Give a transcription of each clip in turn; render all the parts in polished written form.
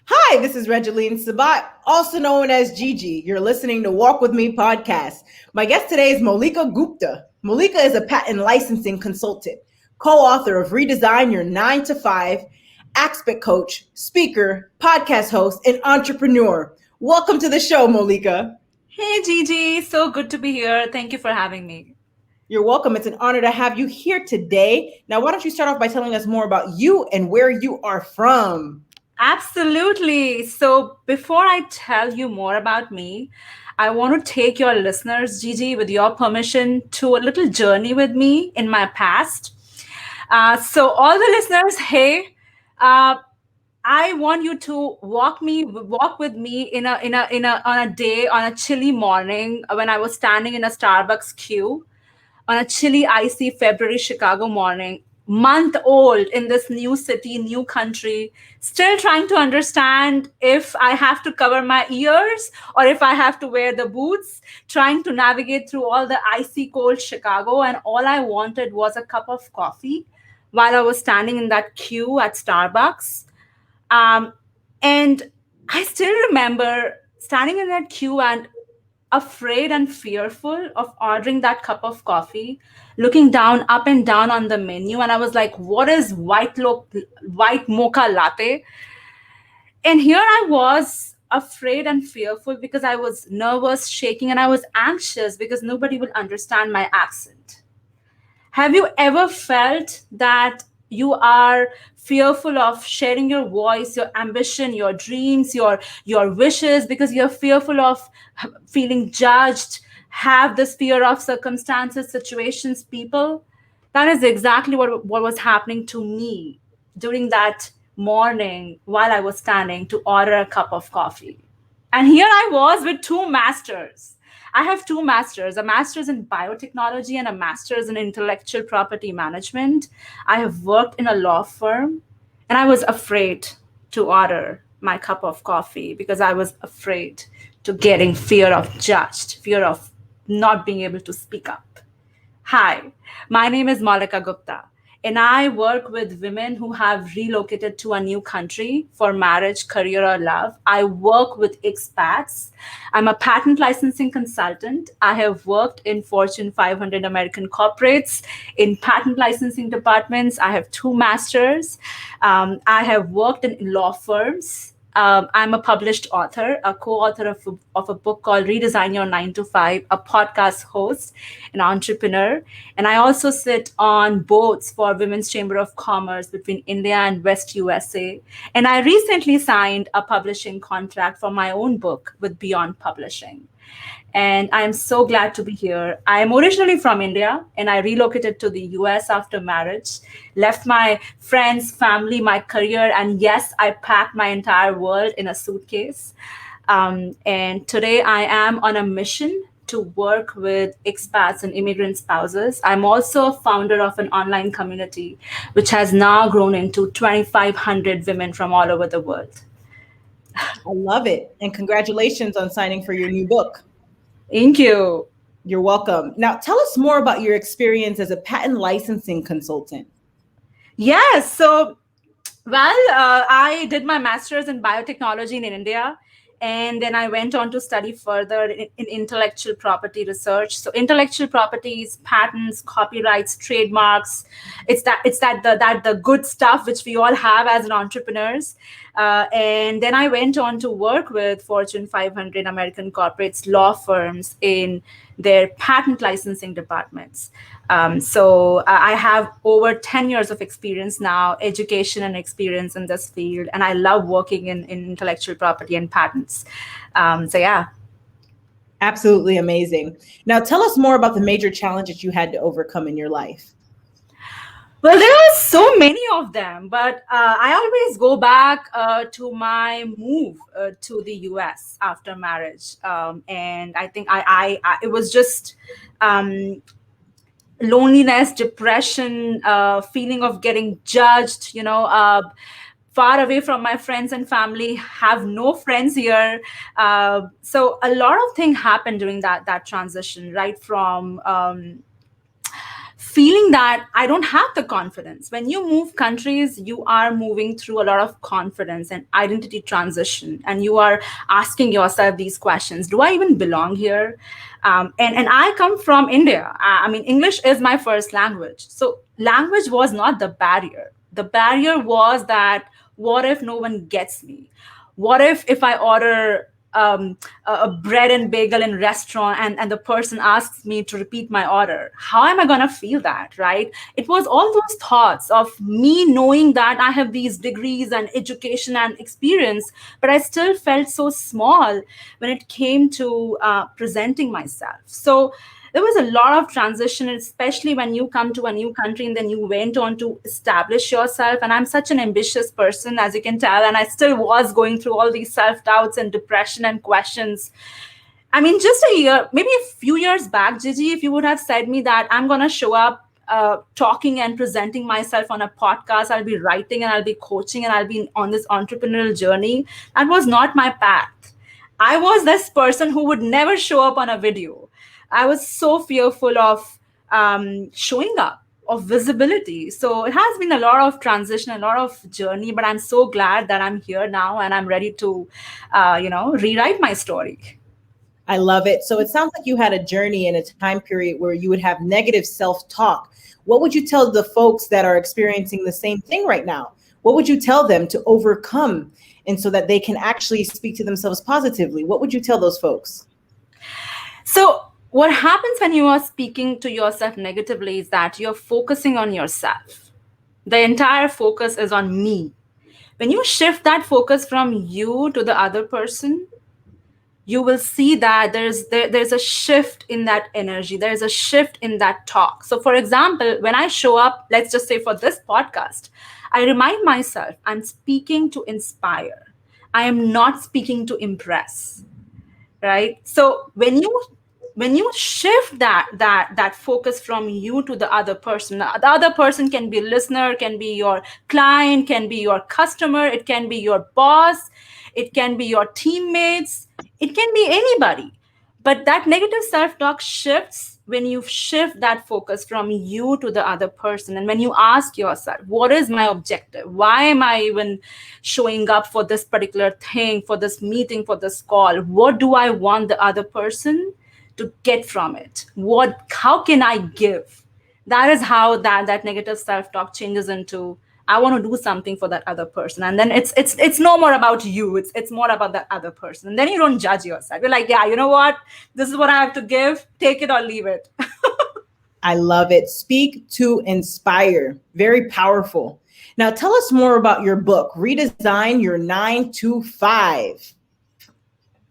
Hi, this is Regeline Sabat, also known as Gigi. You're listening to Walk With Me podcast. My guest today is Molika Gupta. Molika is a patent licensing consultant, co-author of Redesign Your 9 to 5, Expat coach, speaker, podcast host, and entrepreneur. Welcome to the show, Molika. Hey Gigi, so good to be here. Thank you for having me. You're welcome. It's an honor to have you here today. Now, why don't you start off by telling us more about you and where you are from? Absolutely. So, before I tell you more about me, I want to take your listeners, Gigi, with your permission, to a little journey with me in my past. So, all the listeners, hey, uh, I want you to walk with me on a day on a chilly morning when I was standing in a Starbucks queue on a chilly, icy February Chicago morning, month old in this new city, new country, still trying to understand if I have to cover my ears or if I have to wear the boots, trying to navigate through all the icy cold Chicago. And all I wanted was a cup of coffee while I was standing in that queue at Starbucks. Um, and I still remember standing in that queue and afraid and fearful of ordering that cup of coffee, looking down, up and down on the menu. And I was like, what is white mocha latte? And here I was afraid and fearful because I was nervous, shaking, and I was anxious because nobody would understand my accent. Have you ever felt that you are fearful of sharing your voice, your ambition, your dreams, your wishes because you're fearful of feeling judged, have this fear of circumstances, situations, people? That is exactly what was happening to me during that morning while I was standing to order a cup of coffee. And here I was with two masters. I have two masters, a master's in biotechnology and a master's in intellectual property management. I have worked in a law firm and I was afraid to order my cup of coffee because I was afraid to getting fear of judged, fear of not being able to speak up. Hi, my name is Molika Gupta, and I work with women who have relocated to a new country for marriage, career, or love. I work with expats. I'm a patent licensing consultant. I have worked in Fortune 500 American corporates in patent licensing departments. I have two masters. I have worked in law firms. I'm a published author, a co-author of a book called Redesign Your 9 to 5, a podcast host, an entrepreneur. And I also sit on boards for Women's Chamber of Commerce between India and West USA. And I recently signed a publishing contract for my own book with Beyond Publishing. And I'm so glad to be here. I am originally from India and I relocated to the US after marriage, left my friends, family, my career, and yes, I packed my entire world in a suitcase. And today I am on a mission to work with expats and immigrant spouses. I'm also a founder of an online community, which has now grown into 2,500 women from all over the world. I love it. And congratulations on signing for your new book. Thank you. You're welcome. Now, tell us more about your experience as a patent licensing consultant. Yes. So, I did my master's in biotechnology in India. And then I went on to study further in intellectual property research. So intellectual properties, patents, copyrights, trademarks. It's that the good stuff which we all have as an entrepreneurs. And then I went on to work with Fortune 500 American corporates, law firms in their patent licensing departments. So I have over 10 years of experience now, education and experience in this field, and I love working in intellectual property and patents. So yeah. Absolutely amazing. Now, tell us more about the major challenges you had to overcome in your life. Well, there are so many of them, but I always go back to my move to the US after marriage. And I think it was just loneliness, depression, feeling of getting judged, far away from my friends and family, have no friends here. So a lot of things happened during that transition, right from feeling that I don't have the confidence. When you move countries, you are moving through a lot of confidence and identity transition, and you are asking yourself these questions: do I even belong here? And I come from India. I mean, English is my first language. So language was not the barrier. The barrier was that, what if no one gets me? What if I order a bread and bagel in restaurant, and the person asks me to repeat my order? How am I going to feel that, right? It was all those thoughts of me knowing that I have these degrees and education and experience, but I still felt so small when it came to presenting myself. So there was a lot of transition, especially when you come to a new country and then you went on to establish yourself. And I'm such an ambitious person, as you can tell, and I still was going through all these self-doubts and depression and questions. I mean, just a year, maybe a few years back, Gigi, if you would have said me that I'm going to show up talking and presenting myself on a podcast, I'll be writing and I'll be coaching and I'll be on this entrepreneurial journey, that was not my path. I was this person who would never show up on a video. I was so fearful of showing up, of visibility. So it has been a lot of transition, a lot of journey, but I'm so glad that I'm here now and I'm ready to, rewrite my story. I love it. So it sounds like you had a journey in a time period where you would have negative self-talk. What would you tell the folks that are experiencing the same thing right now? What would you tell them to overcome, and so that they can actually speak to themselves positively? What would you tell those folks? So what happens when you are speaking to yourself negatively is that you're focusing on yourself. The entire focus is on me. When you shift that focus from you to the other person, you will see that there's a shift in that energy. There's a shift in that talk. So for example, when I show up, let's just say for this podcast, I remind myself I'm speaking to inspire. I am not speaking to impress, right? So when you shift that focus from you to the other person, the other person can be a listener, can be your client, can be your customer, it can be your boss, it can be your teammates, it can be anybody. But that negative self-talk shifts when you shift that focus from you to the other person. And when you ask yourself, what is my objective? Why am I even showing up for this particular thing, for this meeting, for this call? What do I want the other person to get from it? How can I give? That is how that negative self-talk changes into, I want to do something for that other person. And then it's no more about you. It's more about that other person. And then you don't judge yourself. You're like, yeah, you know what? This is what I have to give. Take it or leave it. I love it. Speak to inspire. Very powerful. Now tell us more about your book, Redesign Your 9 to 5.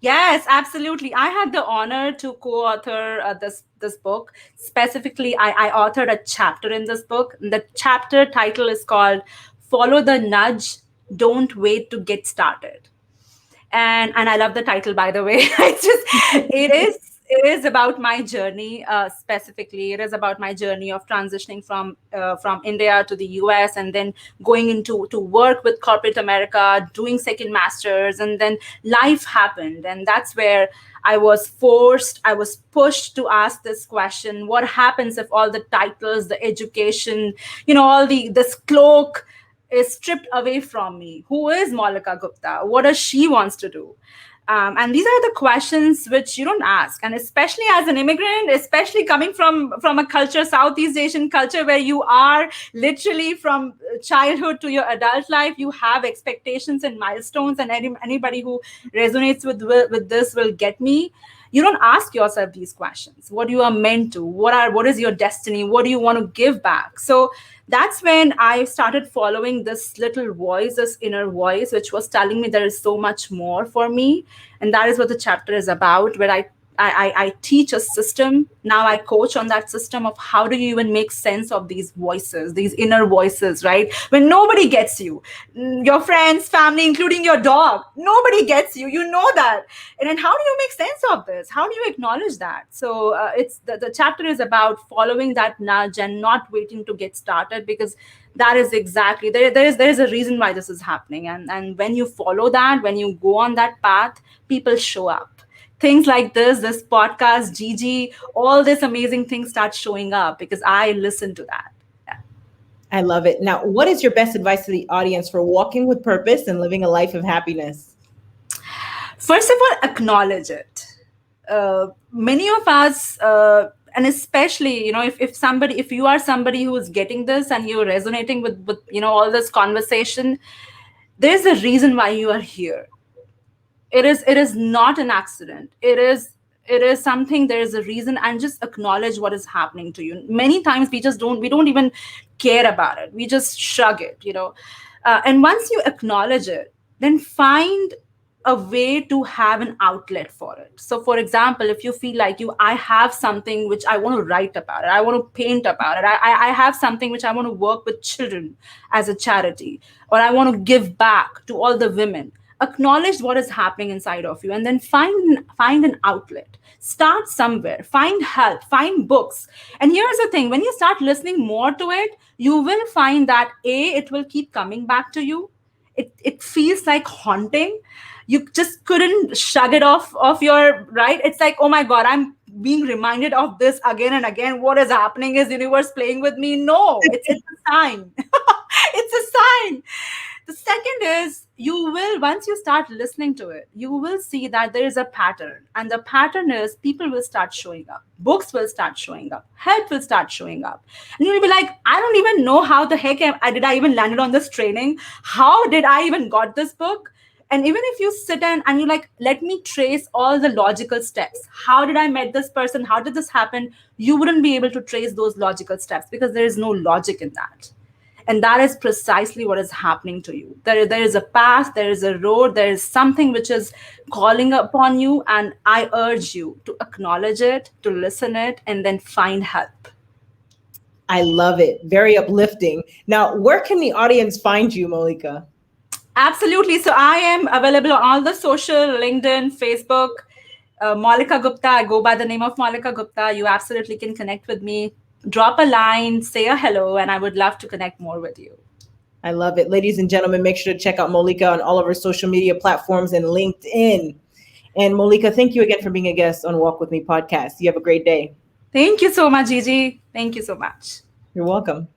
Yes, absolutely. I had the honor to co-author this book. Specifically, I authored a chapter in this book. The chapter title is called "Follow the Nudge, Don't Wait to Get Started." And I love the title, by the way. It is about my journey. Specifically, it is about my journey of transitioning from India to the US, and then going into to work with corporate America, doing second masters, and then life happened, and that's where I was pushed to ask this question: what happens if all the titles, the education, all this cloak is stripped away from me? Who is Molika Gupta? What does she wants to do? And these are the questions which you don't ask. And especially as an immigrant, especially coming from a culture, Southeast Asian culture, where you are literally from childhood to your adult life, you have expectations and milestones, and anybody who resonates with this will get me. You don't ask yourself these questions: what you are meant to, what is your destiny, what do you want to give back? So that's when I started following this little voice, this inner voice, which was telling me there is so much more for me. And that is what the chapter is about, where I teach a system. Now I coach on that system of how do you even make sense of these voices, these inner voices, right? When nobody gets you, your friends, family, including your dog, nobody gets you, you know that. And then how do you make sense of this? How do you acknowledge that? So it's the chapter is about following that nudge and not waiting to get started, because that is exactly, there is a reason why this is happening. And when you follow that, when you go on that path, people show up. things like this podcast, Gigi, all these amazing things start showing up because I listen to that. Yeah. I love it. Now, what is your best advice to the audience for walking with purpose and living a life of happiness? First of all, acknowledge it. Many of us, and especially, if you are somebody who is getting this and you're resonating with all this conversation, there's a reason why you are here. It is not an accident. It is something. There is a reason, and just acknowledge what is happening to you. Many times we don't even care about it. We just shrug it. And once you acknowledge it, then find a way to have an outlet for it. So for example, if you feel like I have something which I want to write about it, I want to paint about it, I have something which I want to work with children as a charity, or I want to give back to all the women. Acknowledge what is happening inside of you, and then find an outlet. Start somewhere, find help, find books. And here's the thing: when you start listening more to it, you will find that it will keep coming back to you. It feels like haunting. You just couldn't shrug it off your right. It's like, oh my god, I'm being reminded of this again and again. What is happening? Is universe playing with me? No, it's a sign. It's a sign. The second is, you will, once you start listening to it, you will see that there is a pattern. And the pattern is, people will start showing up. Books will start showing up. Help will start showing up. And you'll be like, I don't even know how the heck did I even landed on this training? How did I even got this book? And even if you sit and you like, let me trace all the logical steps. How did I met this person? How did this happen? You wouldn't be able to trace those logical steps because there is no logic in that. And that is precisely what is happening to you. There is a path, there is a road, there is something which is calling upon you. And I urge you to acknowledge it, to listen it, and then find help. I love it. Very uplifting. Now, where can the audience find you, Molika? Absolutely. So I am available on all the social, LinkedIn, Facebook, Molika Gupta. I go by the name of Molika Gupta. You absolutely can connect with me. Drop a line, say a hello, and I would love to connect more with you. I love it. Ladies and gentlemen, make sure to check out Molika on all of her social media platforms and LinkedIn. And Molika, thank you again for being a guest on Walk With Me podcast. You have a great day. Thank you so much, Gigi. Thank you so much. You're welcome.